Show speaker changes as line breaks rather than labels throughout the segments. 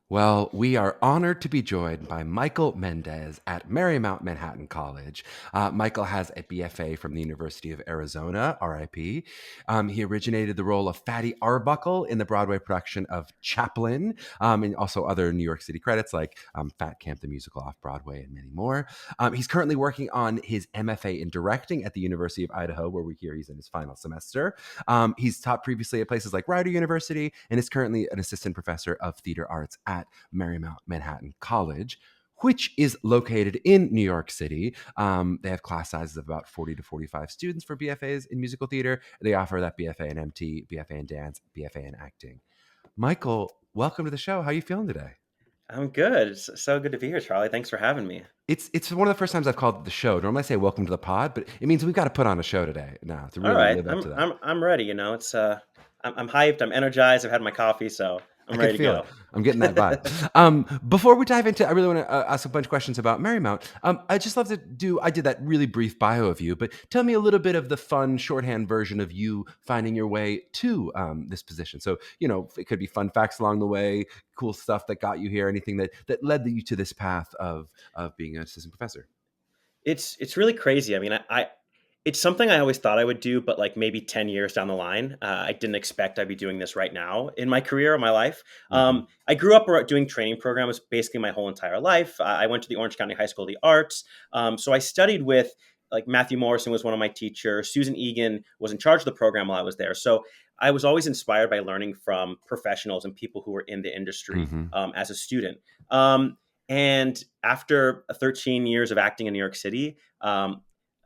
Well, we are honored to be joined by Michael Mendez at Marymount Manhattan College. Michael has a BFA from the University of Arizona, RIP. He originated the role of Fatty Arbuckle in the Broadway production of Chaplin, and also other New York City credits like Fat Camp the Musical off Broadway and many more. He's currently working on his MFA in directing at the University of Idaho, where we hear he's in his final semester. He's taught previously at places like Rider University and is currently an assistant professor of theater arts at Marymount Manhattan College, which is located in New York City. They have class sizes of about 40 to 45 students for BFAs in musical theater. They offer that BFA in MT, BFA in dance, BFA in acting. Michael, welcome to the show. How are you feeling today?
I'm good. It's so good to be here, Charlie. Thanks for having me.
It's one of the first times I've called the show. Normally I say welcome to the pod, but it means we've got to put on a show today now to
All
really
right,
live up
I'm
to that.
I'm I'm ready. I'm hyped. I'm energized. I've had my coffee, so
I
I'm
can
ready to
feel it.
go.
I'm getting that vibe. Before we dive into, I really want to ask a bunch of questions about Marymount. I just love to do. I did that really brief bio of you, but tell me a little bit of the fun shorthand version of you finding your way to this position. So it could be fun facts along the way, cool stuff that got you here, anything that led you to this path of being an assistant professor.
It's really crazy. I mean, I it's something I always thought I would do, but like maybe 10 years down the line, I didn't expect I'd be doing this right now in my career or my life.
Hmm.
I grew up doing training programs basically my whole entire life. I went to the Orange County High School of the Arts, so I studied with like Matthew Morrison was one of my teachers. Susan Egan was in charge of the program while I was there. So I was always inspired by learning from professionals and people who were in the industry
Hmm.
as a student. And after 13 years of acting in New York City,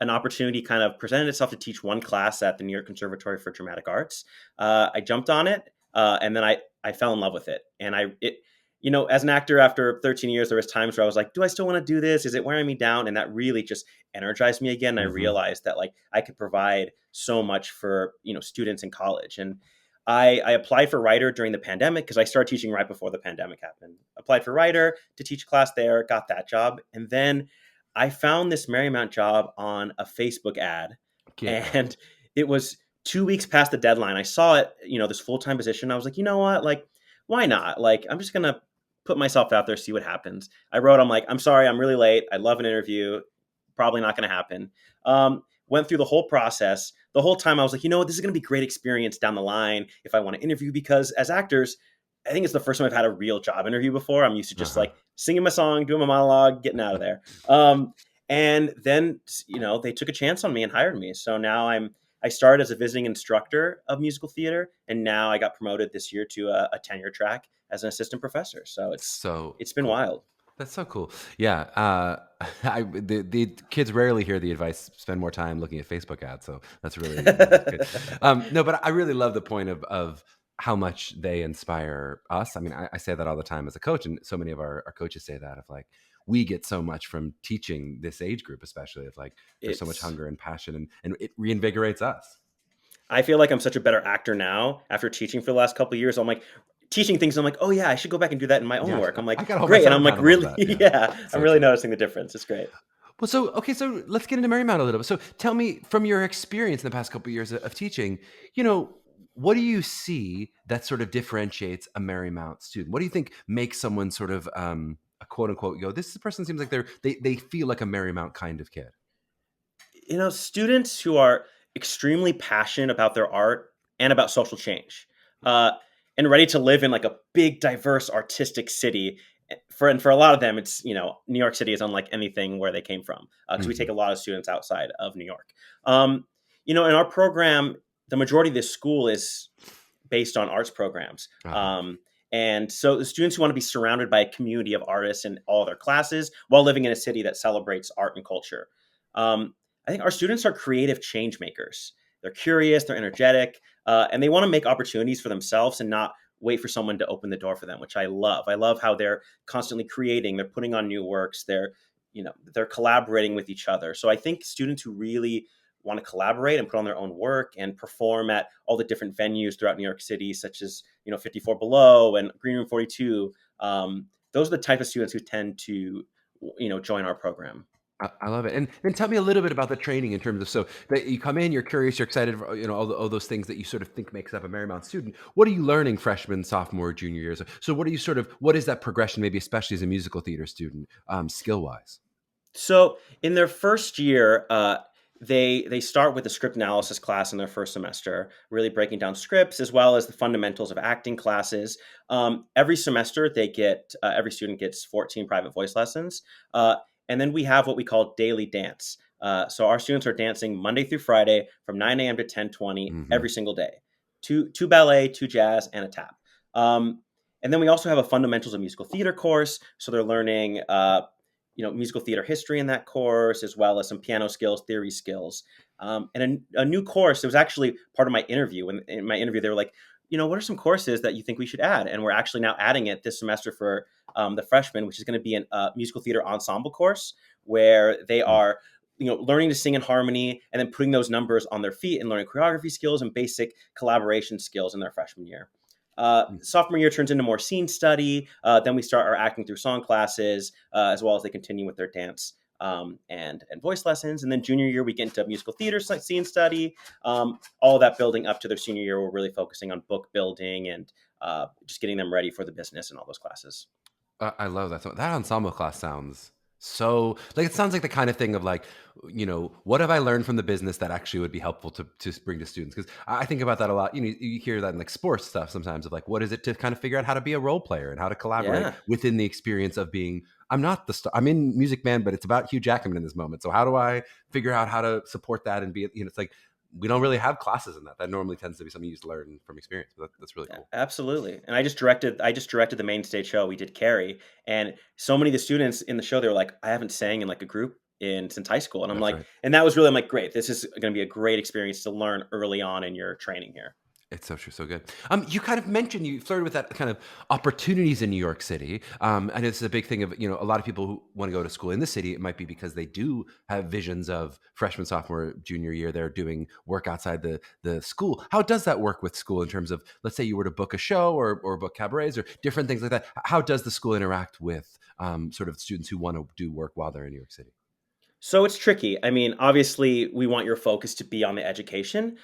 an opportunity kind of presented itself to teach one class at the New York Conservatory for Dramatic Arts. I jumped on it, and then I fell in love with it. And as an actor, after 13 years, there was times where I was like, "Do I still want to do this? Is it wearing me down?" And that really just energized me again. And I
Hmm.
realized that like I could provide so much for students in college. And I applied for writer during the pandemic because I started teaching right before the pandemic happened. Applied for writer to teach class there, got that job, and then I found this Marymount job on a Facebook ad,
Get out.
and it was 2 weeks past the deadline. I saw it, this full time position. I was like, you know what, like, why not? Like, I'm just gonna put myself out there, see what happens. I wrote, I'm like, I'm sorry, I'm really late. I'd love an interview. Probably not going to happen. Went through the whole process. The whole time I was like, you know what, this is going to be great experience down the line if I want to interview because as actors, I think it's the first time I've had a real job interview before. I'm used to just
Uh-huh.
like singing my song, doing my monologue, getting out of there. And then they took a chance on me and hired me. So now I started as a visiting instructor of musical theater, and now I got promoted this year to a tenure track as an assistant professor. So
So
it's been
cool.
wild.
That's so cool. Yeah, the kids rarely hear the advice. Spend more time looking at Facebook ads. So that's really good. No, but I really love the point of how much they inspire us. I mean, I say that all the time as a coach, and so many of our coaches say that of like we get so much from teaching this age group, especially of like there's so much
it's
hunger and passion, and it reinvigorates us.
I feel like I'm such a better actor now after teaching for the last couple of years. I'm like teaching things. I'm like, oh yeah, I should go back and do that in my own
Yeah,
work. I'm
I
like,
got to hold
great, and
myself
I'm like,
accountable to
really,
that. Yeah,
yeah, I'm
so
really
true.
noticing the difference. It's great.
Well, so okay, so let's get into Marymount a little bit. So tell me from your experience in the past couple of years of teaching, you know, what do you see that sort of differentiates a Marymount student? What do you think makes someone sort of a quote unquote this person seems like they feel like a Marymount kind of kid?
Students who are extremely passionate about their art and about social change, uh, and ready to live in like a big, diverse, artistic city. For a lot of them, it's New York City is unlike anything where they came from because we take
Hmm.
a lot of students outside of New York. In our program, the majority of this school is based on arts programs.
Uh-huh.
And so the students who want to be surrounded by a community of artists in all their classes while living in a city that celebrates art and culture. I think our students are creative change makers. They're curious, they're energetic, and they want to make opportunities for themselves and not wait for someone to open the door for them, which I love. I love how they're constantly creating, they're putting on new works, they're collaborating with each other. So I think students who really want to collaborate and put on their own work and perform at all the different venues throughout New York City, such as 54 Below and Green Room 42. Those are the type of students who tend to join our program.
I love it. And tell me a little bit about the training in terms of, so that you come in, you're curious, you're excited, all those things that you sort of think makes up a Marymount student. What are you learning freshman, sophomore, junior years? So what are you what is that progression, maybe especially as a musical theater student, skill wise?
So in their first year, they start with the script analysis class in their first semester, really breaking down scripts as well as the fundamentals of acting classes. Every semester, they get every student gets 14 private voice lessons, and then we have what we call daily dance. So our students are dancing Monday through Friday from 9 a.m. to 10:20
Hmm.
every single day. Two ballet, two jazz, and a tap. And then we also have a fundamentals of musical theater course. So they're learning musical theater history in that course, as well as some piano skills, theory skills. And a new course, it was actually part of my interview. And in my interview, they were like, what are some courses that you think we should add? And we're actually now adding it this semester for the freshmen, which is going to be a musical theater ensemble course where they are learning to sing in harmony and then putting those numbers on their feet and learning choreography skills and basic collaboration skills in their freshman year. Sophomore year turns into more scene study. Then we start our acting through song classes, as well as they continue with their dance and voice lessons. And then junior year, we get into musical theater scene study. All that building up to their senior year, we're really focusing on book building and just getting them ready for the business and all those classes.
I love that. So that ensemble class sounds so like, it sounds like the kind of thing of like, what have I learned from the business that actually would be helpful to bring to students? Because I think about that a lot. You hear that in like sports stuff sometimes of like, what is it to kind of figure out how to be a role player and how to collaborate
Yeah.
within the experience of being, I'm not the star, I'm in Music Man, but it's about Hugh Jackman in this moment. So how do I figure out how to support that and be, it's like, we don't really have classes in that. That normally tends to be something you just learn from experience. But that's really cool.
Absolutely. And I just directed the main stage show. We did Carrie, and so many of the students in the show, they were like, I haven't sang in like a group in since high school. And I'm
That's
like,
right.
and that was really, I'm like, great. This is going to be a great experience to learn early on in your training here.
It's so true, so good. You kind of mentioned you flirted with that kind of opportunities in New York City, and it's a big thing of a lot of people who want to go to school in the city. It might be because they do have visions of freshman, sophomore, junior year. They're doing work outside the school. How does that work with school in terms of, let's say you were to book a show or book cabarets or different things like that? How does the school interact with sort of students who want to do work while they're in New York City?
So it's tricky. I mean, obviously, we want your focus to be on the education.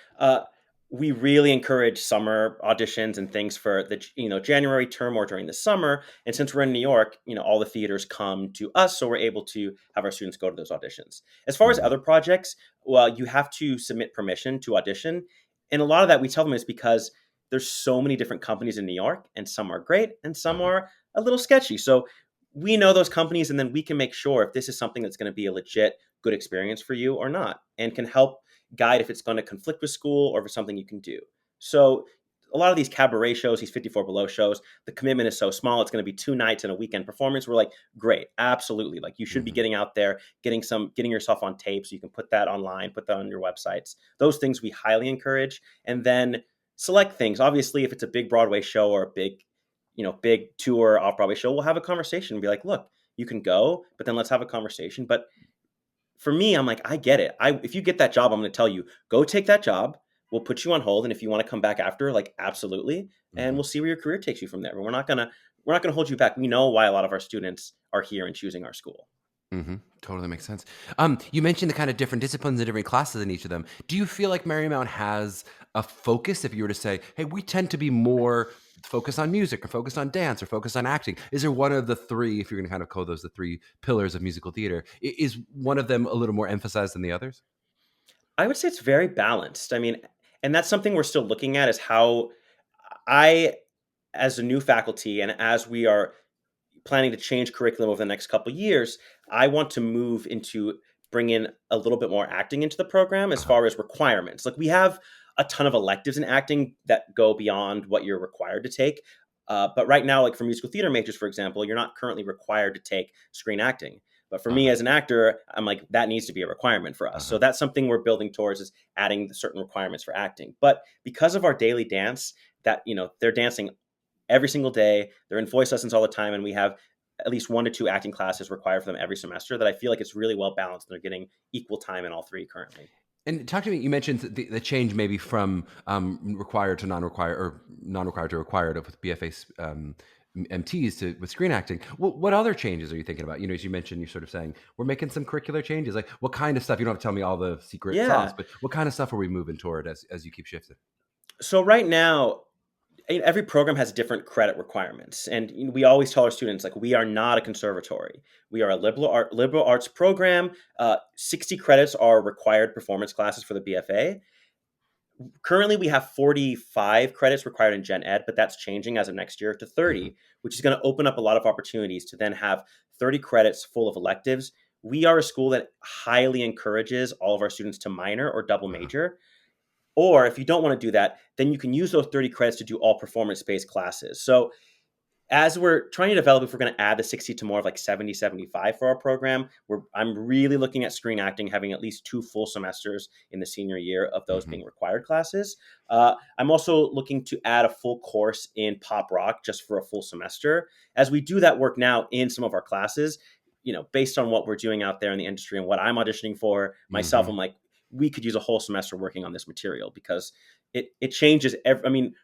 We really encourage summer auditions and things for the January term or during the summer. And since we're in New York, all the theaters come to us, so we're able to have our students go to those auditions. As far as
Hmm.
other projects, well, you have to submit permission to audition, and a lot of that we tell them is because there's so many different companies in New York, and some are great and some
Uh-huh.
are a little sketchy. So we know those companies, and then we can make sure if this is something that's going to be a legit good experience for you or not, and can help guide if it's going to conflict with school or if it's something you can do. So a lot of these cabaret shows, these 54 below shows, the commitment is so small. It's going to be 2 nights and a weekend performance. We're like, great, absolutely. Like you should be
Hmm.
getting out there, getting yourself on tape so you can put that online, put that on your websites. Those things we highly encourage. And then select things. Obviously, if it's a big Broadway show or a big tour off Broadway show, we'll have a conversation and be like, look, you can go, but then let's have a conversation. But for me, I'm like, I get it. If you get that job, I'm going to tell you, go take that job. We'll put you on hold, and if you want to come back after, like absolutely, and
Hmm.
we'll see where your career takes you from there. But we're not gonna hold you back. We know why a lot of our students are here and choosing our school.
Hmm. Totally makes sense. You mentioned the kind of different disciplines and different classes in each of them. Do you feel like Marymount has a focus? If you were to say, "Hey, we tend to be more focused on music, or focused on dance, or focused on acting," is there one of the three? If you're going to kind of call those the three pillars of musical theater, is one of them a little more emphasized than the others?
I would say it's very balanced. I mean, and that's something we're still looking at is how I, as a new faculty, and as we are planning to change curriculum over the next couple of years, I want to move into bring in a little bit more acting into the program as
Uh-huh.
far as requirements. Like we have a ton of electives in acting that go beyond what you're required to take. But right now, like for musical theater majors, for example, you're not currently required to take screen acting. But for me
Uh-huh.
as an actor, I'm like, that needs to be a requirement for us. So
Uh-huh.
that's something we're building towards is adding certain requirements for acting. But because of our daily dance, that, they're dancing every single day. They're in voice lessons all the time, and we have at least 1 to 2 acting classes required for them every semester. That I feel like it's really well balanced. And they're getting equal time in all three currently.
And talk to me. You mentioned the change maybe from required to non-required, or non-required to required with BFA MTs with screen acting. What other changes are you thinking about? As you mentioned, you're sort of saying we're making some curricular changes. Like, what kind of stuff? You don't have to tell me all the secret sauce,
Yeah.
but what kind of stuff are we moving toward as you keep shifting?
So right now, every program has different credit requirements, and we always tell our students, like, we are not a conservatory. We are a liberal arts program. 60 credits are required performance classes for the BFA. Currently, we have 45 credits required in Gen Ed, but that's changing as of next year to 30, which is going to open up a lot of opportunities to then have 30 credits full of electives. We are a school that highly encourages all of our students to minor or double major. Or if you don't want to do that, then you can use those 30 credits to do all performance-based classes. So as we're trying to develop, if we're going to add the 60 to more of like 70, 75 for our program, I'm really looking at screen acting, having at least 2 full semesters in the senior year of those being required classes. I'm also looking to add a full course in pop rock just for a full semester. As we do that work now in some of our classes, based on what we're doing out there in the industry and what I'm auditioning for myself, I'm like, we could use a whole semester working on this material because it changes.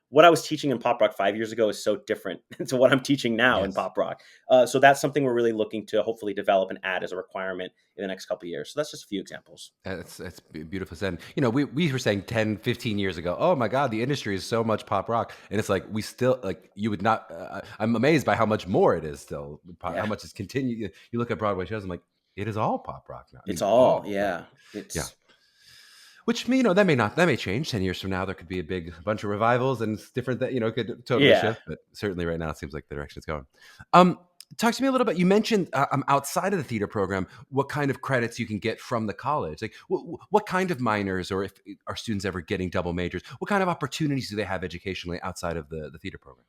What I was teaching in pop rock 5 years ago is so different to what I'm teaching now in pop rock. So that's something we're really looking to hopefully develop and add as a requirement in the next couple of years. So that's just a few examples.
That's beautiful said. We were saying 10, 15 years ago, oh my God, the industry is so much pop rock. And it's like, we still, like, you would not, I'm amazed by how much more it is still, how much it's continued. You look at Broadway shows, I'm like, it is all pop rock now.
It's all, yeah.
Which, that may change 10 years from now. There could be a bunch of revivals and different that, could totally shift, but certainly right now it seems like the direction it's going. Talk to me a little bit. You mentioned outside of the theater program, what kind of credits you can get from the college. Like what kind of minors, or if are students ever getting double majors, what kind of opportunities do they have educationally outside of the theater program?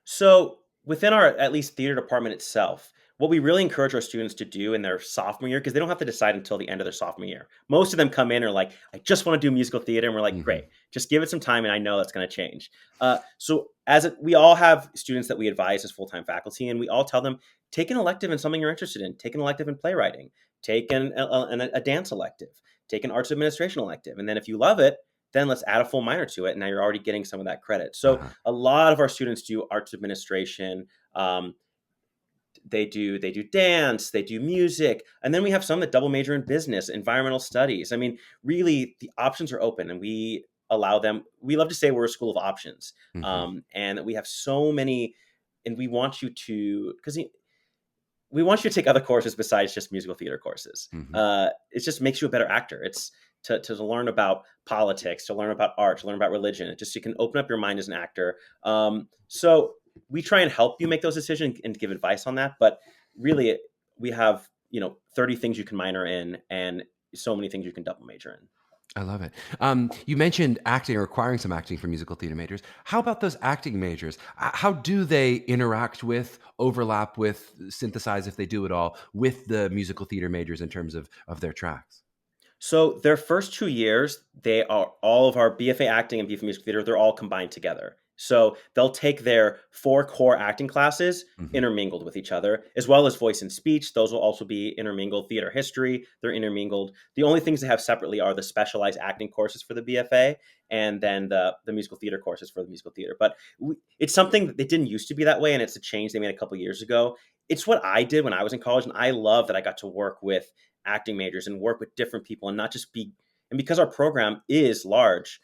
So within our, at least, theater department itself, what we really encourage our students to do in their sophomore year, because they don't have to decide until the end of their sophomore year. Most of them come in and are like, I just want to do musical theater. And we're like, great, just give it some time. And I know that's going to change. So we all have students that we advise as full-time faculty, and we all tell them, take an elective in something you're interested in. Take an elective in playwriting. Take a dance elective. Take an arts administration elective. And then if you love it, then let's add a full minor to it. And now you're already getting some of that credit. So a lot of our students do arts administration. They do dance, they do music. And then we have some that double major in business, environmental studies. Really, the options are open, and we allow them. We love to say we're a school of options. And that we have so many, and we want you to take other courses besides just musical theater courses. It just makes you a better actor. It's to learn about politics, to learn about art, to learn about religion. It just, you can open up your mind as an actor. So we try and help you make those decisions and give advice on that. But really, we have, 30 things you can minor in and so many things you can double major in.
I love it. You mentioned acting, or requiring some acting for musical theater majors. How about those acting majors? How do they interact with, overlap with, synthesize, if they do at all, with the musical theater majors in terms of their tracks?
So their first 2 years, they are all of our BFA acting and BFA musical theater, they're all combined together. So they'll take their 4 core acting classes intermingled with each other, as well as voice and speech. Those will also be intermingled. Theater history, they're intermingled. The only things they have separately are the specialized acting courses for the BFA, and then the musical theater courses for the musical theater. But it's something that didn't used to be that way, and it's a change they made a couple of years ago. It's what I did when I was in college, and I love that I got to work with acting majors and work with different people, and not just be. And because our program is large,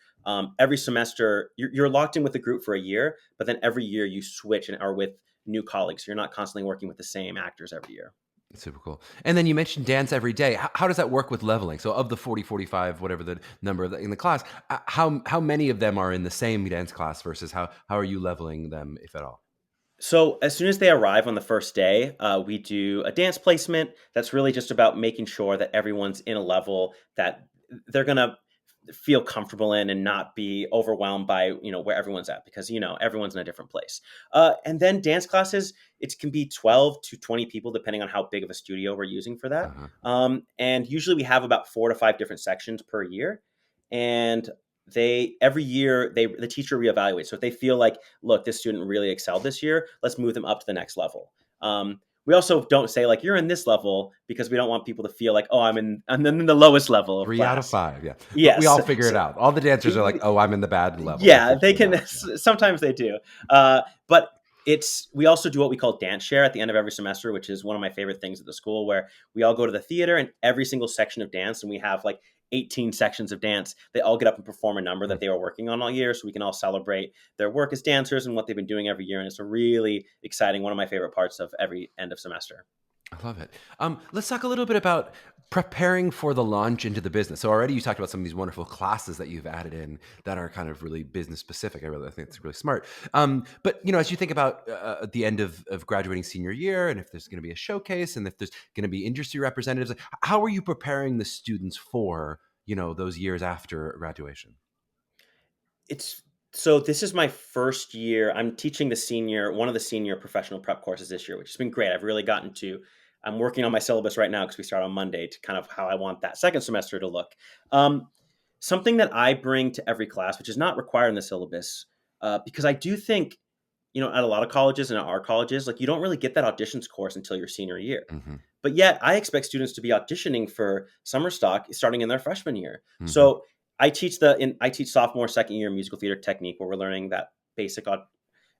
every semester you're locked in with a group for a year, but then every year you switch and are with new colleagues. So you're not constantly working with the same actors every year.
Super cool. And then you mentioned dance every day. How does that work with leveling? So of the 40, 45, whatever the number in the class, how many of them are in the same dance class versus how are you leveling them, if at all?
So as soon as they arrive on the first day, we do a dance placement. That's really just about making sure that everyone's in a level that they're going to feel comfortable in and not be overwhelmed by, where everyone's at, because, everyone's in a different place. And then dance classes, it can be 12 to 20 people, depending on how big of a studio we're using for that. And usually we have about 4 to 5 different sections per year. And every year the teacher reevaluates. So if they feel like, look, this student really excelled this year, let's move them up to the next level. We also don't say like, you're in this level, because we don't want people to feel like, oh, I'm in the lowest level of
3
class.
out of 5. Yeah.
Yes.
But we all figure it out. All the dancers are like, oh, I'm in the bad level.
Yeah, they can. Sometimes they do. But We also do what we call dance share at the end of every semester, which is one of my favorite things at the school, where we all go to the theater and every single section of dance, and we have like 18 sections of dance. They all get up and perform a number that they were working on all year, so we can all celebrate their work as dancers and what they've been doing every year. And it's a really exciting, one of my favorite parts of every end of semester.
I love it. Let's talk a little bit about preparing for the launch into the business. So already you talked about some of these wonderful classes that you've added in that are kind of really business specific. I think it's really smart. But as you think about the end of graduating senior year, and if there's going to be a showcase, and if there's going to be industry representatives, how are you preparing the students for those years after graduation?
So this is my first year. I'm teaching one of the senior professional prep courses this year, which has been great. I'm working on my syllabus right now because we start on Monday, to kind of how I want that second semester to look. Something that I bring to every class, which is not required in the syllabus, because I do think, at a lot of colleges and at our colleges, like, you don't really get that auditions course until your senior year.
Mm-hmm.
But yet I expect students to be auditioning for summer stock starting in their freshman year.
Mm-hmm.
So I teach sophomore, second year musical theater technique, where we're learning that basic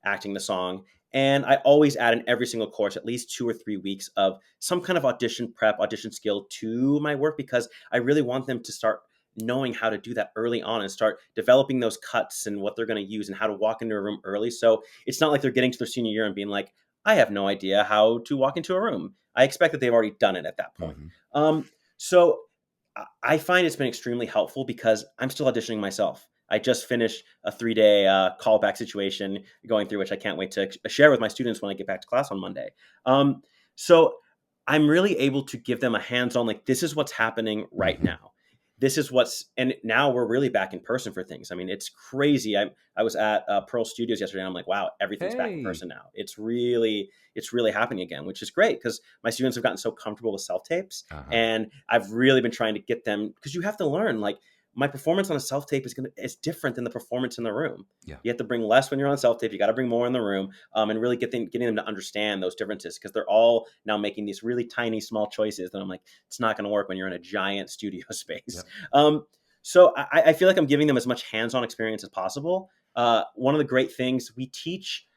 acting the song. And I always add in every single course at least 2 or 3 weeks of some kind of audition prep, audition skill to my work, because I really want them to start knowing how to do that early on and start developing those cuts and what they're going to use and how to walk into a room early. So it's not like they're getting to their senior year and being like, I have no idea how to walk into a room. I expect that they've already done it at that point.
Mm-hmm.
So I find it's been extremely helpful because I'm still auditioning myself. I just finished a 3-day callback situation going through, which I can't wait to share with my students when I get back to class on Monday. So I'm really able to give them a hands-on, like, this is what's happening right now. And now we're really back in person for things. I mean, it's crazy. I was at Pearl Studios yesterday, and I'm like, wow, everything's back in person now. It's really happening again, which is great because my students have gotten so comfortable with self-tapes. And I've really been trying to get them, because you have to learn, like, my performance on a self-tape is different than the performance in the room.
Yeah.
You have to bring less when you're on self-tape. You got to bring more in the room, and really getting them to understand those differences, because they're all now making these really tiny, small choices that I'm like, it's not going to work when you're in a giant studio space. Yep. So I feel like I'm giving them as much hands-on experience as possible. One of the great things we teach,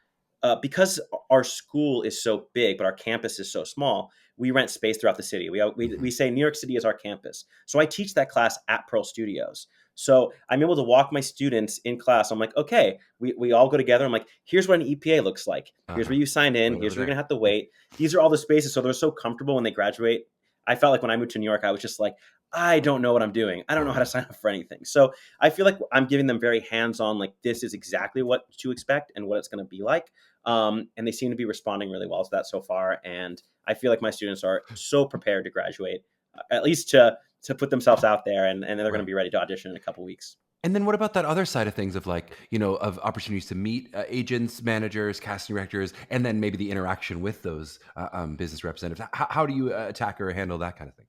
because our school is so big, but our campus is so small, we rent space throughout the city. We say New York City is our campus. So I teach that class at Pearl Studios. So I'm able to walk my students in class. I'm like, okay, we all go together. I'm like, here's what an EPA looks like. Here's where you signed in. Here's where you're going to have to wait. These are all the spaces. So they're so comfortable when they graduate. I felt like when I moved to New York, I was just like, I don't know what I'm doing. I don't know how to sign up for anything. So I feel like I'm giving them very hands-on, like, this is exactly what to expect and what it's going to be like. And they seem to be responding really well to that so far. And I feel like my students are so prepared to graduate, at least to put themselves out there, and they're going to be ready to audition in a couple weeks.
And then what about that other side of things of, like, of opportunities to meet agents, managers, casting directors, and then maybe the interaction with those business representatives? How do you attack or handle that kind of thing?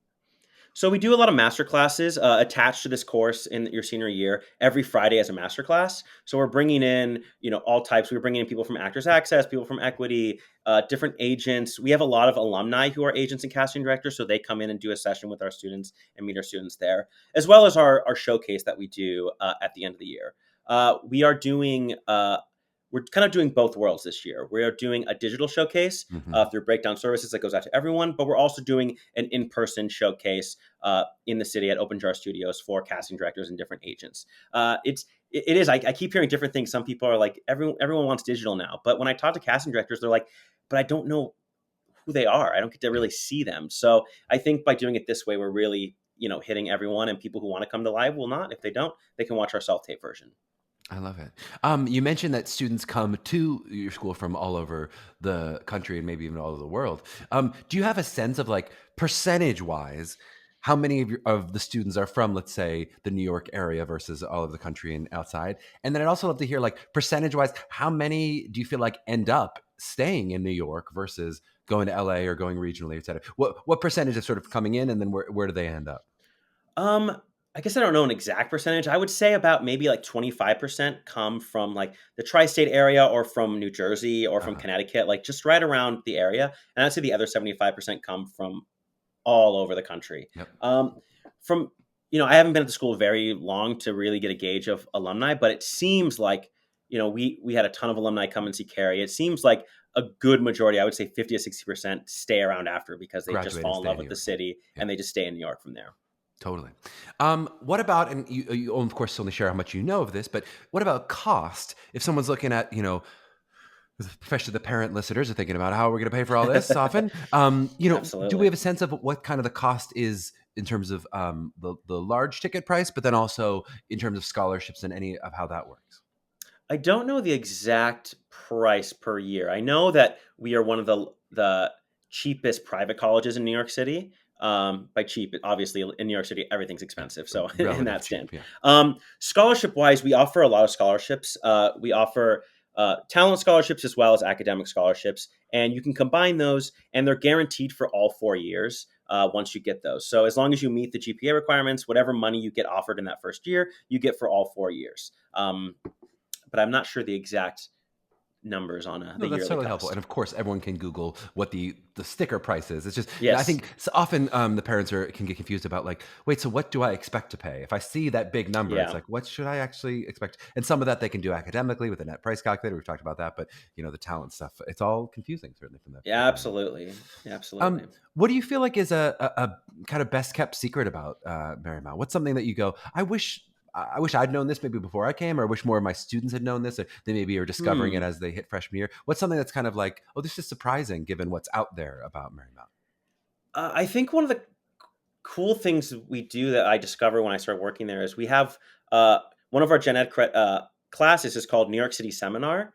So we do a lot of master classes attached to this course in your senior year every Friday as a master class. So we're bringing in, all types. We're bringing in people from Actors Access, people from Equity, different agents. We have a lot of alumni who are agents and casting directors. So they come in and do a session with our students and meet our students there, as well as our showcase that we do at the end of the year. We're kind of doing both worlds this year. We are doing a digital showcase through Breakdown Services that goes out to everyone, but we're also doing an in-person showcase in the city at Open Jar Studios for casting directors and different agents. It is. I keep hearing different things. Some people are like, everyone wants digital now. But when I talk to casting directors, they're like, but I don't know who they are. I don't get to really see them. So I think by doing it this way, we're really, hitting everyone, and people who want to come to live will not. If they don't, they can watch our self-tape version.
I love it. You mentioned that students come to your school from all over the country and maybe even all over the world. Do you have a sense of, like, percentage-wise, how many of the students are from, let's say, the New York area versus all of the country and outside? And then I'd also love to hear, like, percentage-wise, how many do you feel like end up staying in New York versus going to LA or going regionally, et cetera? What percentage is sort of coming in, and then where do they end up?
I guess I don't know an exact percentage. I would say about maybe like 25% come from, like, the tri-state area or from New Jersey or from Connecticut, like just right around the area. And I'd say the other 75% come from all over the country.
Yep.
I haven't been at the school very long to really get a gauge of alumni, but it seems like, we had a ton of alumni come and see Carrie. It seems like a good majority, I would say 50 to 60%, stay around after because they just
Graduate and
fall in
stay
love
in New
with the
York.
city
Yeah,
and they just stay in New York from there.
totally. What about, and you of course only share how much you know of this, but what about cost? If someone's looking at, especially the parent listeners are thinking about how we're going to pay for all this often. Do we
Absolutely.
have a sense of what kind of the cost is in terms of the large ticket price, but then also in terms of scholarships and any of how that works?
I don't know the exact price per year. I know that we are one of the cheapest private colleges in New York City. By cheap, obviously in New York City, everything's
Yeah,
expensive. So in
relative
that
cheap.
stand,
Yeah.
scholarship wise, we offer a lot of scholarships. We offer talent scholarships as well as academic scholarships, and you can combine those, and they're guaranteed for all 4 years. Once you get those, so as long as you meet the GPA requirements, whatever money you get offered in that first year, you get for all 4 years. But I'm not sure the exact numbers on the
No, that's
yearly
totally helpful. And
cost.
of course, everyone can Google what the sticker price is. It's just, I
Yes.
think so often the parents can get confused about like, wait, so what do I expect to pay? If I see that big number, it's
Yeah.
like, what should I actually expect? And some of that they can do academically with the net price calculator. We've talked about that, but the talent stuff, it's all confusing certainly from that
Yeah.
viewpoint.
Absolutely. Absolutely.
What do you feel like is a kind of best kept secret about Marymount? What's something that you go, I wish I'd known this maybe before I came, or I wish more of my students had known this, or they maybe are discovering it
Hmm.
as they hit freshman year. What's something that's kind of like, oh, this is surprising given what's out there about Marymount?
I think one of the cool things we do that I discovered when I started working there is we have uh, one of our gen ed classes is called New York City Seminar,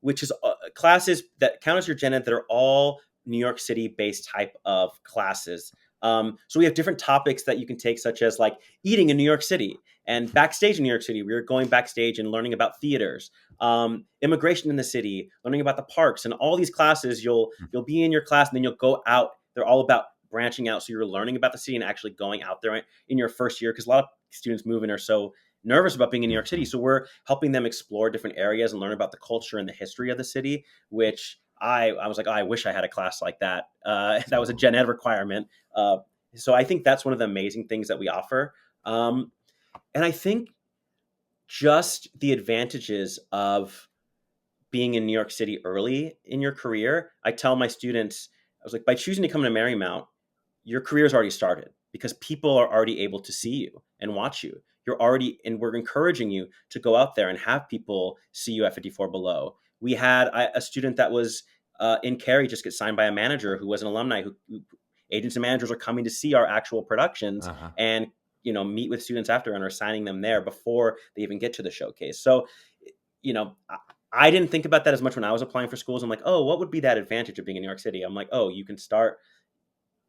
which is classes that count as your gen ed that are all New York City based type of classes. So we have different topics that you can take, such as like eating in New York City and backstage in New York City. We are going backstage and learning about theaters, immigration in the city, learning about the parks, and all these classes. You'll be in your class and then you'll go out. They're all about branching out. So you're learning about the city and actually going out there in your first year because a lot of students move in are so nervous about being in New York City.
Mhm.
So we're helping them explore different areas and learn about the culture and the history of the city, which I was like, oh, I wish I had a class like that. That was a gen ed requirement. So I think that's one of the amazing things that we offer. And I think just the advantages of being in New York City early in your career, I tell my students, I was like, by choosing to come to Marymount, your career's already started because people are already able to see you and watch you. You're already, and we're encouraging you to go out there and have people see you at 54 Below. We had a student that was in Cary just get signed by a manager who was an alumni who agents and managers are coming to see our actual productions
Uh-huh.
and meet with students after and are signing them there before they even get to the showcase. So, I didn't think about that as much when I was applying for schools. I'm like, oh, what would be that advantage of being in New York City? I'm like, oh, you can start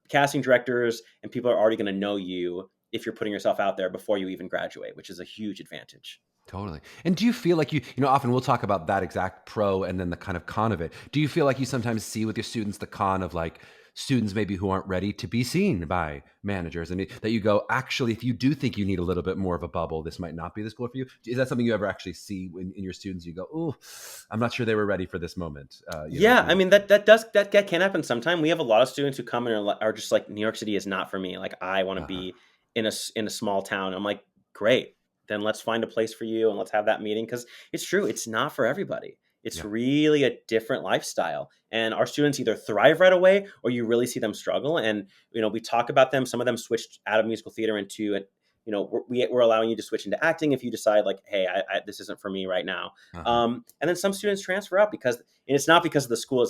casting directors and people are already going to know you if you're putting yourself out there before you even graduate, which is a huge advantage.
Totally. And do you feel like often we'll talk about that exact pro and then the kind of con of it. Do you feel like you sometimes see with your students the con of like students maybe who aren't ready to be seen by managers and that you go, actually, if you do think you need a little bit more of a bubble, this might not be the school for you? Is that something you ever actually see in your students? You go, oh, I'm not sure they were ready for this moment.
Yeah, I mean that can happen sometime. We have a lot of students who come in and are just like, New York City is not for me. Like, I want to
Uh-huh.
be in a small town. I'm like, great, then let's find a place for you and let's have that meeting because it's true, it's not for everybody. It's
Yeah.
really a different lifestyle, and our students either thrive right away or you really see them struggle. And we talk about them. Some of them switched out of musical theater into it. We're allowing you to switch into acting if you decide like, hey, this isn't for me right now.
Uh-huh.
And then some students transfer out and it's not because of the school.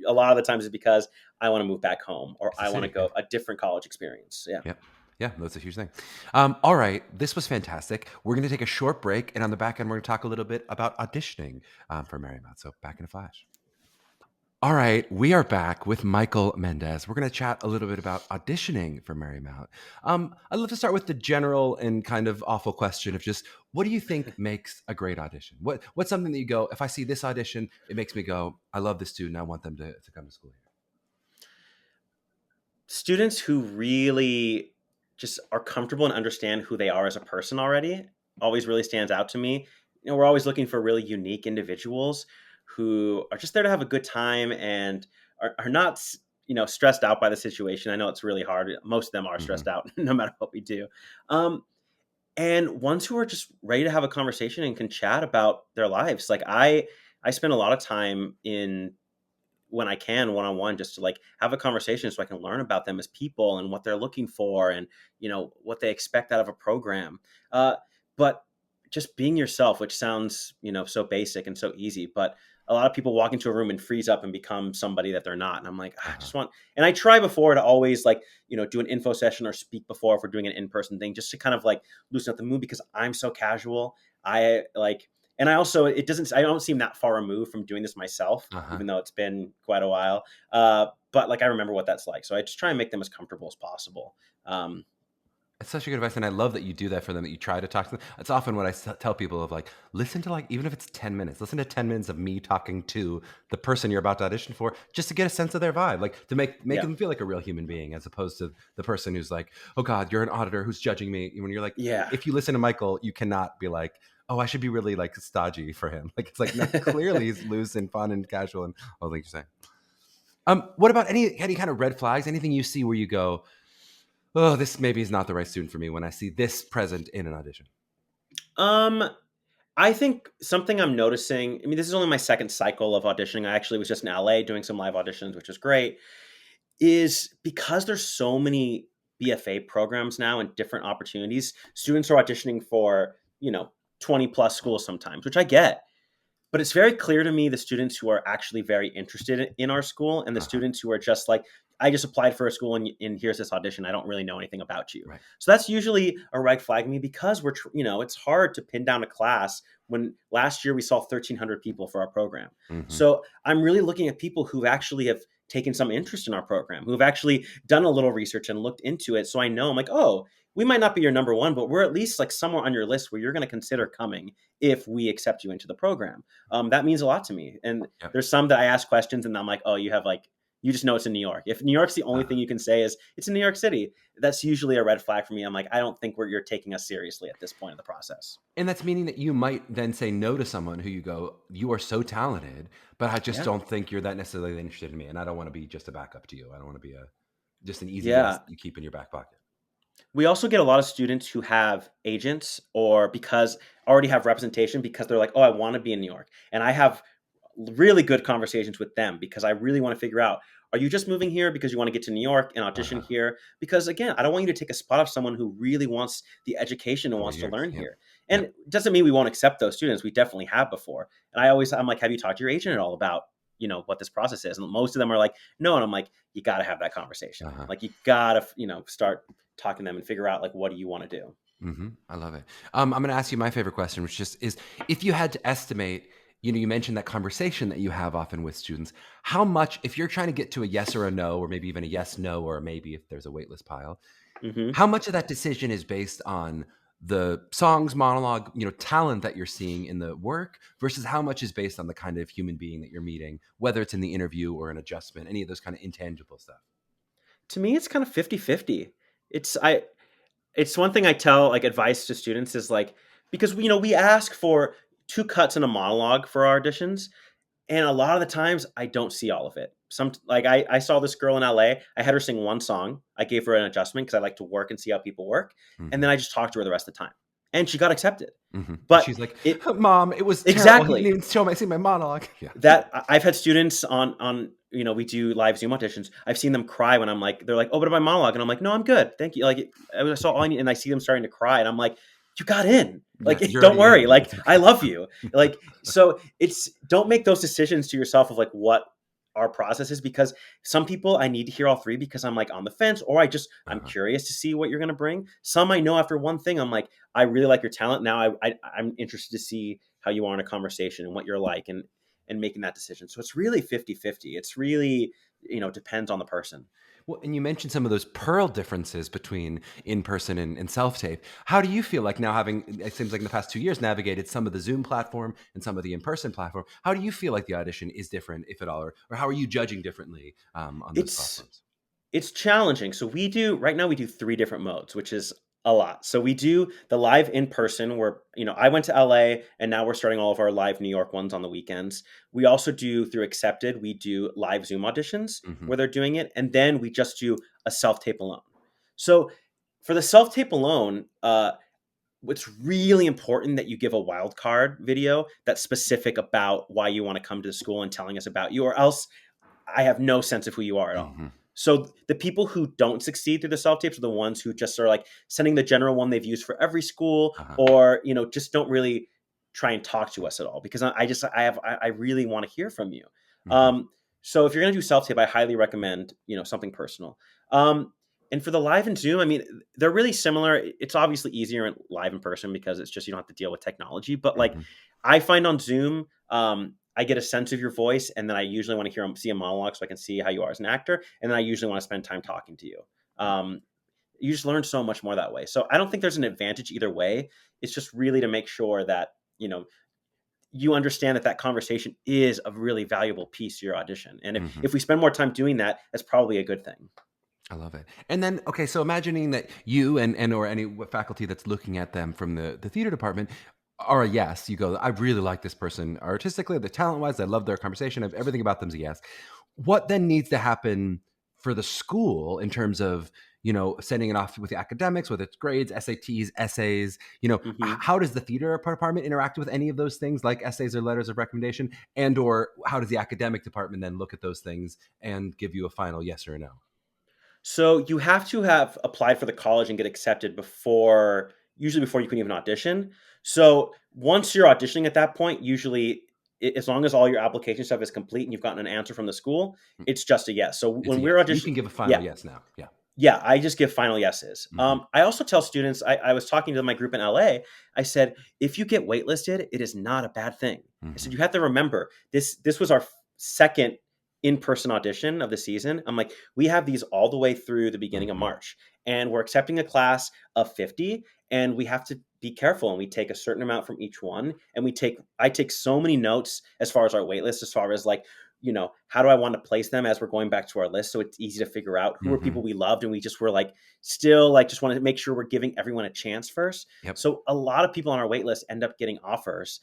A lot of the times it's because I want to move back home or
It's the
I want to
city. Yeah.
go a different college experience. Yeah.
Yep. Yeah, that's a huge thing. All right, this was fantastic. We're going to take a short break, and on the back end, we're going to talk a little bit about auditioning for Marymount. So back in a flash. All right, we are back with Michael Mendez. We're going to chat a little bit about auditioning for Marymount. I'd love to start with the general and kind of awful question of just what do you think makes a great audition? What's something that you go, if I see this audition, it makes me go, I love this student. I want them to come to school here.
Students who really just are comfortable and understand who they are as a person already always really stands out to me. We're always looking for really unique individuals who are just there to have a good time and are not, stressed out by the situation. I know it's really hard. Most of them are
Mm-hmm.
stressed out no matter what we do. Um, and ones who are just ready to have a conversation and can chat about their lives. Like I spend a lot of time in when I can one-on-one just to like have a conversation so I can learn about them as people and what they're looking for and what they expect out of a program. But just being yourself, which sounds so basic and so easy, but a lot of people walk into a room and freeze up and become somebody that they're not. And I'm like, "Ah, I
Uh-huh.
just want, and I try before to always like, do an info session or speak before if we're doing an in-person thing, just to kind of like loosen up the mood because I'm so casual. I like, and I also, I don't seem that far removed from doing this myself,
Uh-huh.
even though it's been quite a while. But like, I remember what that's like. So I just try and make them as comfortable as possible. Um,
It's such a good advice, and I love that you do that for them, that you try to talk to them. It's often what I tell people of like, listen to like, even if it's 10 minutes, listen to 10 minutes of me talking to the person you're about to audition for, just to get a sense of their vibe, like to make
yeah.
them feel like a real human being, as opposed to the person who's like, oh God, you're an auditor who's judging me. When you're like,
Yeah.
if you listen to Michael, you cannot be like, oh, I should be really like stodgy for him. Like, it's like, no, clearly he's loose and fun and casual and all the things you're saying. What about any kind of red flags? Anything you see where you go, oh, this maybe is not the right student for me when I see this present in an audition?
Um, I think something I'm noticing, I mean, this is only my second cycle of auditioning. I actually was just in LA doing some live auditions, which is great, is because there's so many BFA programs now and different opportunities, students are auditioning for, 20 plus schools sometimes, which I get. But it's very clear to me the students who are actually very interested in our school and the
Uh-huh.
students who are just like, I just applied for a school and here's this audition. I don't really know anything about you.
Right.
So that's usually a red flag to me because it's hard to pin down a class when last year we saw 1,300 people for our program.
Mhm.
So I'm really looking at people who actually have taken some interest in our program, who have actually done a little research and looked into it. So I know I'm like, oh, we might not be your number one, but we're at least like somewhere on your list where you're going to consider coming if we accept you into the program. That means a lot to me. And
Yep.
there's some that I ask questions and I'm like, oh, you have like, you just know it's in New York. If New York's the only thing
Uh-huh.
you can say is it's in New York City, that's usually a red flag for me. I'm like, I don't think you're taking us seriously at this point in the process.
And that's meaning that you might then say no to someone who you go, "You are so talented, but I just
Yeah.
don't think you're that necessarily interested in me, and I don't wanna be just a backup to you. I don't wanna be a just an easy yes
Yeah.
that you keep in your back pocket."
We also get a lot of students who have agents or because already have representation because they're like, oh, I want to be in New York. And I have really good conversations with them because I really want to figure out, are you just moving here because you want to get to New York and audition
Uh-huh.
here? Because again, I don't want you to take a spot of someone who really wants the education and
4
wants to
years.
learn
Yep.
here. And
Yep.
it doesn't mean we won't accept those students. We definitely have before. And I'm like, have you talked to your agent at all about, what this process is? And most of them are like, no. And I'm like, you got to have that conversation.
Uh-huh.
Like you got to, start talking to them and figure out like, what do you want to do?
Mhm. I love it. I'm gonna ask you my favorite question, which just is, if you had to estimate, you mentioned that conversation that you have often with students, how much, if you're trying to get to a yes or a no, or maybe even a yes, no, or a maybe if there's a waitlist pile,
Hmm.
how much of that decision is based on the songs, monologue, talent that you're seeing in the work versus how much is based on the kind of human being that you're meeting, whether it's in the interview or an adjustment, any of those kind of intangible stuff?
To me, it's kind of 50-50. It's I it's one thing I tell like advice to students is like because we ask for two cuts and a monologue for our auditions, and a lot of the times I don't see all of it. Some like I saw this girl in LA. I had her sing one song. I gave her an adjustment because I like to work and see how people work, and then
Mhm.
I just talked to her the rest of the time, and she got accepted.
Mhm. And
But
she's like,
it
"Mom, it was terrible. He didn't
exactly
even show my see my monologue." Yeah.
I've had students on we do live Zoom auditions. I've seen them cry when I'm like, they're like, "Oh, what about my monologue?" And I'm like, "No, I'm good, thank you." Like, I saw all I need, and I see them starting to cry, and I'm like, "You got in. Like,
Yeah, you're
don't
already
worry.
in.
Like,
It's
I
okay.
love you." Like, so it's don't make those decisions to yourself of like what our process is because some people I need to hear all three because I'm like on the fence, or I'm
Uh-huh.
curious to see what you're gonna bring. Some I know after one thing, I'm like, I really like your talent. Now I'm interested to see how you are in a conversation and what you're like and making that decision. So it's really 50-50. It's really, depends on the person.
Well, and you mentioned some of those pearl differences between in-person and self-tape. How do you feel like now, having, it seems like in the past 2 years, navigated some of the Zoom platform and some of the in-person platform, how do you feel like the audition is different, if at all, or how are you judging differently on those
It's
platforms?
It's challenging. So right now we do 3 different modes, which is a lot. So we do the live in person where, I went to LA and now we're starting all of our live New York ones on the weekends. We also do through Accepted, we do live Zoom auditions
Hmm.
where they're doing it. And then we just do a self tape alone. So for the self tape alone, it's really important that you give a wild card video that's specific about why you want to come to the school and telling us about you, or else I have no sense of who you are at all.
Mm-hmm.
So the people who don't succeed through the self tapes are the ones who just are like sending the general one they've used for every school,
Uh-huh.
or just don't really try and talk to us at all, because I really want to hear from you.
Mm-hmm.
Um, so if you're gonna do self tape, I highly recommend something personal. And for the live and Zoom, I mean, they're really similar. It's obviously easier in live in person because it's just you don't have to deal with technology. But like
Mm-hmm.
I find on Zoom, I get a sense of your voice, and then I usually want to see a monologue so I can see how you are as an actor, and then I usually want to spend time talking to you. Um, you just learn so much more that way. So I don't think there's an advantage either way. It's just really to make sure that you understand that conversation is a really valuable piece to your audition. And
Mm-hmm.
if we spend more time doing that, that's probably a good thing.
I love it. And then, okay, so imagining that you and or any faculty that's looking at them from the theater department are a yes. You go, I really like this person artistically, the talent wise. I love their conversation. Everything about them's a yes. What then needs to happen for the school in terms of sending it off with the academics, whether it's grades, SATs, essays?
Hmm.
How does the theater department interact with any of those things, like essays or letters of recommendation, and or how does the academic department then look at those things and give you a final yes or no?
So you have to have applied for the college and get accepted usually before you can even audition. So once you're auditioning at that point, usually as long as all your application stuff is complete and you've gotten an answer from the school, it's just a yes. So
It's a
when we're
yes. You
auditioning,
can give a final
yeah,
yes now. Yeah.
yeah, I just give final yeses.
Hmm.
I also tell students, I was talking to my group in LA. I said, if you get waitlisted, it is not a bad thing. I
Hmm.
said, you have to remember this was our second in-person audition of the season. I'm like, we have these all the way through the beginning of
Hmm.
March, and we're accepting a class of 50, and we have to be careful, and we take a certain amount from each one, and I take so many notes as far as our waitlist, as far as like, how do I want to place them as we're going back to our list, so it's easy to figure out who are
Hmm.
people we loved, and we just were like still like just want to make sure we're giving everyone a chance first.
Yep.
So a lot of people on our wait list end up getting offers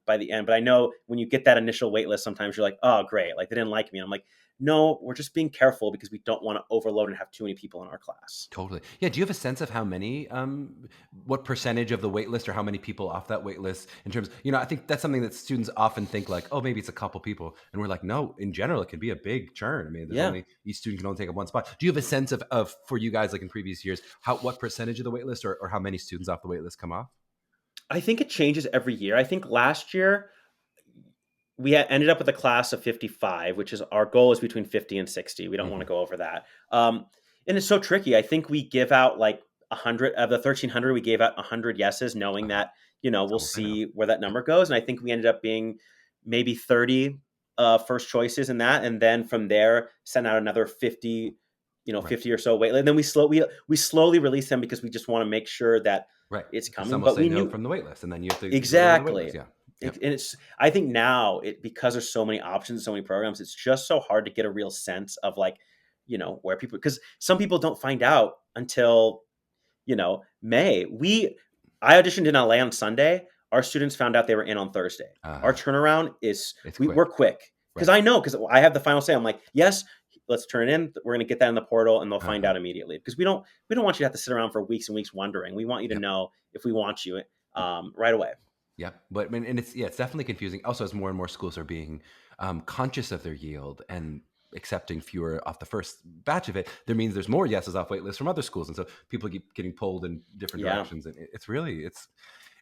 by the end. But I know when you get that initial wait list, sometimes you're like, oh great, like they didn't like me. And I'm like, no, we're just being careful because we don't want to overload and have too many people in our class.
Totally. Yeah. Do you have a sense of how many, what percentage of the wait list or how many people off that wait list in terms, I think that's something that students often think like, oh, maybe it's a couple people. And we're like, no, in general, it can be a big churn. I mean,
Yeah.
each student can only take up one spot. Do you have a sense of for you guys, like in previous years, what percentage of the wait list or how many students off the wait list come off?
I think it changes every year. I think last year we ended up with a class of 55, which is our goal is between 50 and 60. We don't want to
Hmm.
go over that. And it's so tricky. I think we give out like 100 of the 1,300. We gave out 100 yeses, knowing
Uh-huh.
that
That's
we'll
almost, I know.
see where that number goes. And I think we ended up being maybe 30 first choices in that, and then from there send out another 50,
Right.
50 or so wait. And then we slowly release them because we just want to make sure that
Right.
it's
Because
coming.
some will
But
say
we
no
knew
from the wait list and then you have to go to another wait list.
exactly.
Yeah.
And
Yep.
it's I think now because there's so many options, so many programs, it's just so hard to get a real sense of like, where people, because some people don't find out until, May. I auditioned in LA on Sunday. Our students found out they were in on Thursday. Our
Uh-huh.
turnaround is
It's
we're
quick.
quick.
Right.
Because I have the final say. I'm like, yes, let's turn it in. We're gonna get that in the portal and they'll find
Uh-huh.
out immediately. Because we don't want you to have to sit around for weeks and weeks wondering. We want you to
Yep.
know if we want you right away.
Yeah, but I mean, and it's definitely confusing. Also, as more and more schools are being conscious of their yield and accepting fewer off the first batch of it, there means there's more yeses off wait lists from other schools, and so people keep getting pulled in different
Yeah.
directions, and it is a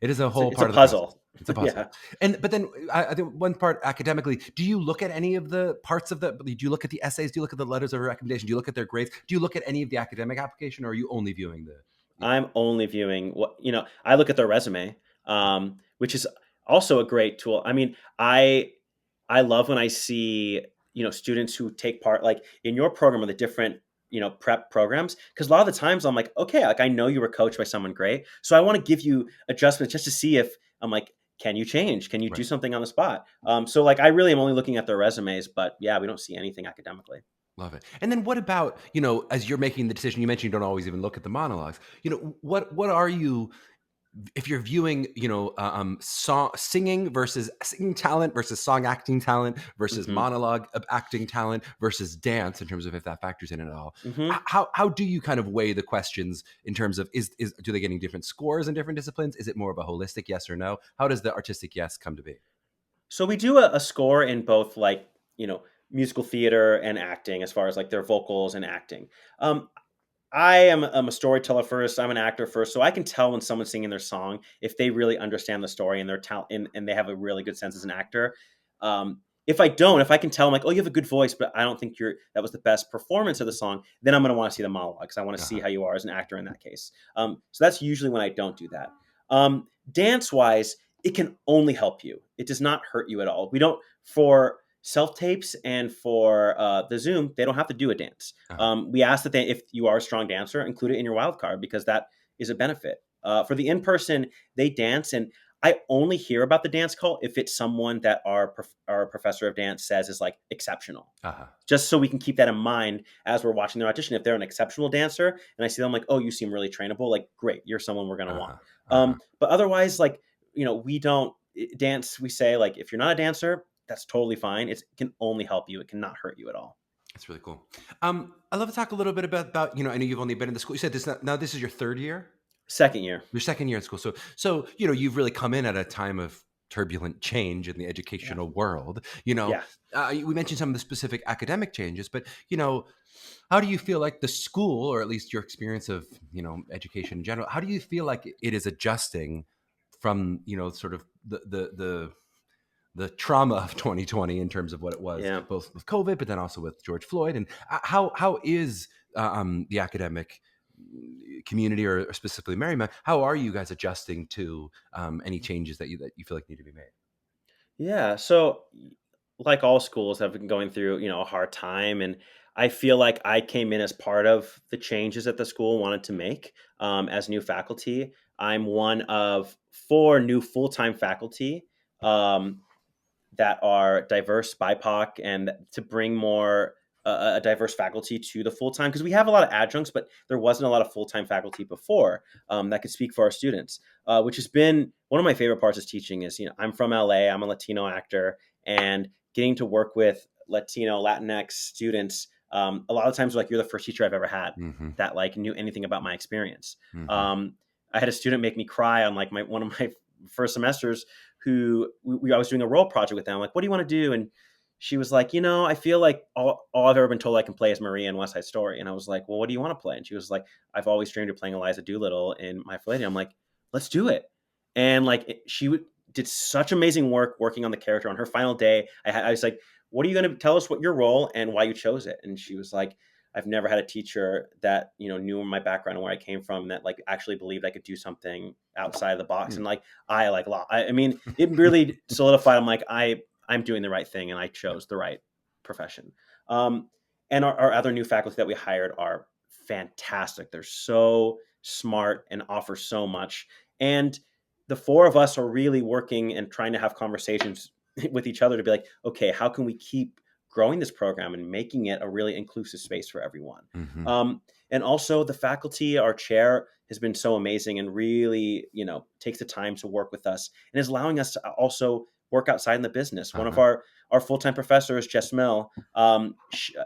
It's a,
whole
it's a
part of the process.
puzzle.
It's a puzzle.
Yeah.
But then I think one part academically, do you look at any of the parts of do you look at the essays? Do you look at the letters of recommendation? Do you look at their grades? Do you look at any of the academic application, or are you only viewing the
I'm only viewing I look at their resume, which is also a great tool. I mean, I love when I see, students who take part like in your program or the different, prep programs. Cause a lot of the times I'm like, okay, like I know you were coached by someone great. So I want to give you adjustments just to see if I'm like, can you change? Can you do
right?
something on the spot? So like I really am only looking at their resumes, but yeah, we don't see anything academically.
Love it. And then what about, as you're making the decision, you mentioned you don't always even look at the monologues. What are you if you're viewing, singing talent versus song acting talent versus
Hmm.
monologue acting talent versus dance, in terms of if that factors in at all,
Hmm.
how do you kind of weigh the questions in terms of is do they getting different scores in different disciplines? Is it more of a holistic yes or no? How does the artistic yes come to be?
So we do a score in both, like, musical theater and acting, as far as like their vocals and acting. Um, I'm a storyteller first. I'm an actor first, so I can tell when someone's singing their song if they really understand the story and their talent, and they have a really good sense as an actor. If I don't, if I can tell, I'm like, oh, you have a good voice, but I don't think that was the best performance of the song, then I'm going to want to see the monologue because I want to see
Uh-huh.
how you are as an actor in that case. So that's usually when I don't do that. Dance wise, it can only help you. It does not hurt you at all. We don't for self tapes and for the Zoom, they don't have to do a dance.
Uh-huh.
We ask that if you are a strong dancer, include it in your wild card because that is a benefit. For the in person, they dance, and I only hear about the dance call if it's someone that our professor of dance says is like exceptional.
Uh-huh.
Just so we can keep that in mind as we're watching their audition. If they're an exceptional dancer and I see them like, oh, you seem really trainable, like great, you're someone we're gonna want.
Uh-huh. Uh-huh.
But otherwise, like, we don't dance. We say like, if you're not a dancer, that's totally fine. It can only help you. It cannot hurt you at all.
That's really cool. I'd love to talk a little bit about, I know you've only been in the school. You said now this is your third year?
Second year.
Your second year in school. So, you've really come in at a time of turbulent change in the
Yeah.
educational world.
Yeah.
We mentioned some of the specific academic changes, but, how do you feel like the school, or at least your experience of, education in general, how do you feel like it is adjusting from, sort of the trauma of 2020 in terms of what it was,
Yeah.
both with COVID, but then also with George Floyd, and how is the academic community, or specifically Marymount? How are you guys adjusting to any changes that you feel like need to be made?
Yeah. So, like all schools have been going through, a hard time. And I feel like I came in as part of the changes that the school wanted to make as new faculty. I'm one of four new full time faculty. Um, that are diverse, BIPOC, and to bring more a diverse faculty to the full time because we have a lot of adjuncts, but there wasn't a lot of full time faculty before that could speak for our students, which has been one of my favorite parts of teaching. Is I'm from LA, I'm a Latino actor, and getting to work with Latino Latinx students. A lot of times, like you're the first teacher I've ever had
Mm-hmm.
that like knew anything about my experience.
Mm-hmm.
Um, I had a student make me cry on like one of my first semesters who I was doing a role project with them. I'm like, what do you want to do? And she was like, I feel like all I've ever been told I can play is Maria in West Side Story. And I was like, well, what do you want to play? And she was like, I've always dreamed of playing Eliza Doolittle in My Fair Lady. I'm like, let's do it. And like did such amazing work working on the character. On her final day, I was like, what are you going to tell us what your role and why you chose it? And she was like, I've never had a teacher that knew my background and where I came from, and that like actually believed I could do something outside of the box. And like I like law. I mean, it really solidified. I'm like I'm doing the right thing, and I chose the right profession. And our other new faculty that we hired are fantastic. They're so smart and offer so much. And the four of us are really working and trying to have conversations with each other to be like, okay, how can we keep growing this program and making it a really inclusive space for everyone?
Mm-hmm.
And also the faculty, our chair has been so amazing and really, takes the time to work with us and is allowing us to also work outside in the business. One of
Uh-huh.
our full-time professors, Jess Mill,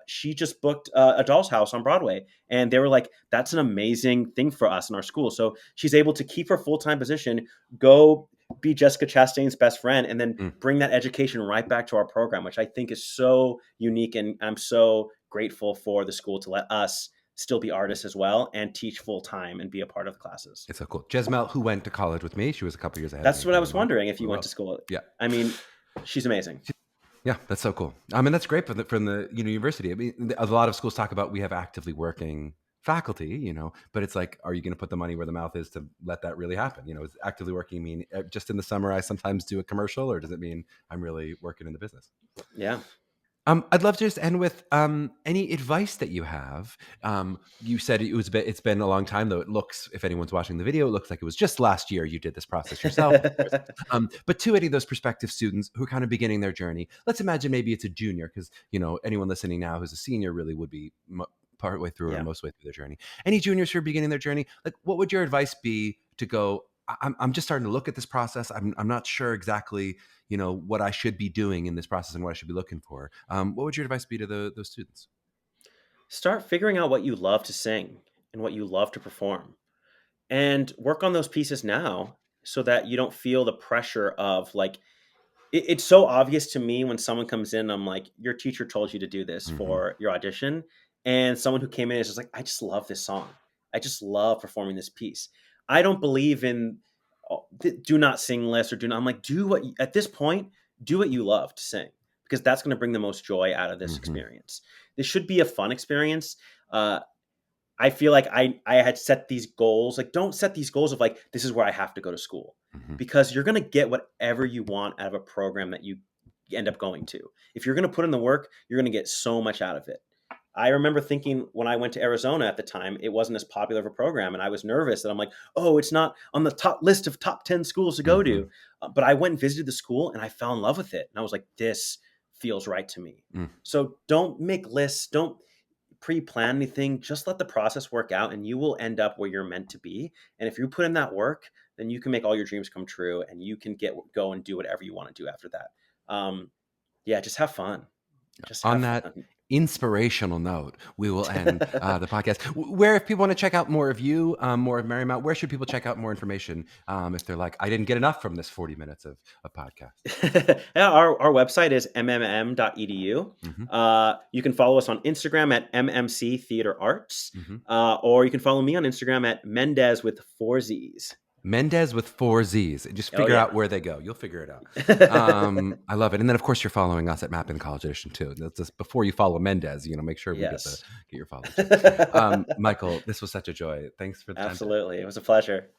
she just booked a Doll's House on Broadway. And they were like, that's an amazing thing for us in our school. So she's able to keep her full-time position, go be Jessica Chastain's best friend, and then
Mm.
bring that education right back to our program, which I think is so unique. And I'm so grateful for the school to let us still be artists as well and teach full time and be a part of the classes.
It's so cool. Jesmel, who went to college with me, she was a couple years ahead of
That's
me
what I
here
was
as well.
wondering if you went
Well,
to school.
yeah.
I mean, she's amazing.
Yeah, that's so cool. I mean, that's great from the university. I mean, a lot of schools talk about we have actively working faculty, but it's like, are you going to put the money where the mouth is to let that really happen? Is actively working mean just in the summer I sometimes do a commercial, or does it mean I'm really working in the business?
Yeah.
I'd love to just end with any advice that you have. You said it's been a long time, though. It looks, if anyone's watching the video, it looks like it was just last year you did this process yourself, of course. But to any of those prospective students who are kind of beginning their journey, let's imagine maybe it's a junior, because anyone listening now who's a senior really would be partway through or
Yeah.
most way through their journey. Any juniors who are beginning their journey, like what would your advice be to go? I'm just starting to look at this process. I'm not sure exactly, what I should be doing in this process and what I should be looking for. What would your advice be to those students?
Start figuring out what you love to sing and what you love to perform, and work on those pieces now so that you don't feel the pressure of like it's so obvious to me when someone comes in. I'm like, your teacher told you to do this
Hmm.
for your audition, and someone who came in is just like, I just love this song. I just love performing this piece. I don't believe in do not sing list or do not. I'm like, at this point, do what you love to sing, because that's going to bring the most joy out of this
Hmm.
experience. This should be a fun experience. I feel like I had set these goals. Like, don't set these goals of like, this is where I have to go to school,
Hmm.
because you're going to get whatever you want out of a program that you end up going to. If you're going to put in the work, you're going to get so much out of it. I remember thinking when I went to Arizona at the time, it wasn't as popular of a program. And I was nervous that I'm like, oh, it's not on the top list of top 10 schools to go
Hmm.
to. But I went and visited the school and I fell in love with it. And I was like, this feels right to me.
Mm.
So don't make lists. Don't pre-plan anything. Just let the process work out and you will end up where you're meant to be. And if you put in that work, then you can make all your dreams come true and you can go and do whatever you want to do after that. Yeah, just have fun. Just
On
have
that
fun.
inspirational note, we will end the podcast. Where, if people want to check out more of you, more of Marymount, where should people check out more information if they're like, I didn't get enough from this 40 minutes of podcast?
Yeah, our website is mmm.edu.
Hmm.
You can follow us on Instagram at MMC Theater Arts,
Hmm.
or you can follow me on Instagram at Mendez with 4 Z's.
Mendez with 4 Z's. Just
Oh,
figure
yeah.
out where they go. You'll figure it out. I love it. And then, of course, you're following us at Mapping the College Audition, too. That's just before you follow Mendez, make sure we
Yes.
get your follow too. Michael, this was such a joy. Thanks for the time today.
Absolutely. It was a pleasure.